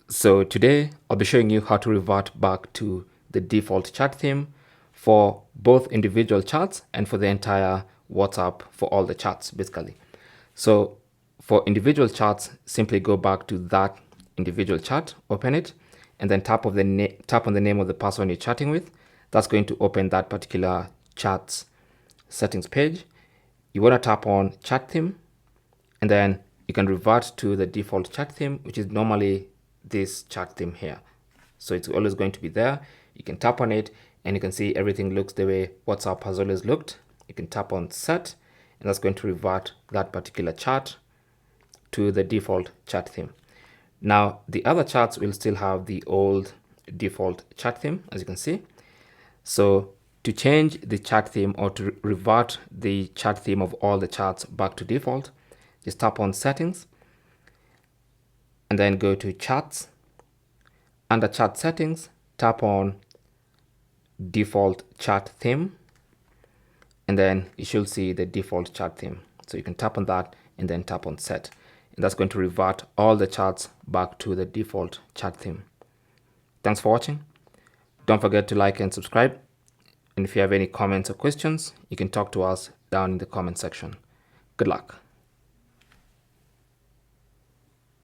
So today I'll be showing you how to revert back to the default chat theme for both individual chats and for the entire WhatsApp for all the chats basically. So for individual chats, simply go back to that individual chat, open it, and then tap on the name of the person you're chatting with. That's going to open that particular chat's settings page. You want to tap on chat theme, and then you can revert to the default chat theme, which is normally this chat theme here. So it's always going to be there. You can tap on it and you can see everything looks the way WhatsApp has always looked. You can tap on set, and that's going to revert that particular chat to the default chat theme. Now the other chats will still have the old default chat theme, as you can see. So to change the chat theme or to revert the chat theme of all the chats back to default, just tap on settings and then go to chats. Under chat settings, tap on default chat theme, and then you should see the default chat theme. So you can tap on that and then tap on set, and that's going to revert all the chats back to the default chat theme. Thanks for watching. Don't forget to like and subscribe. And if you have any comments or questions, you can talk to us down in the comment section. Good luck.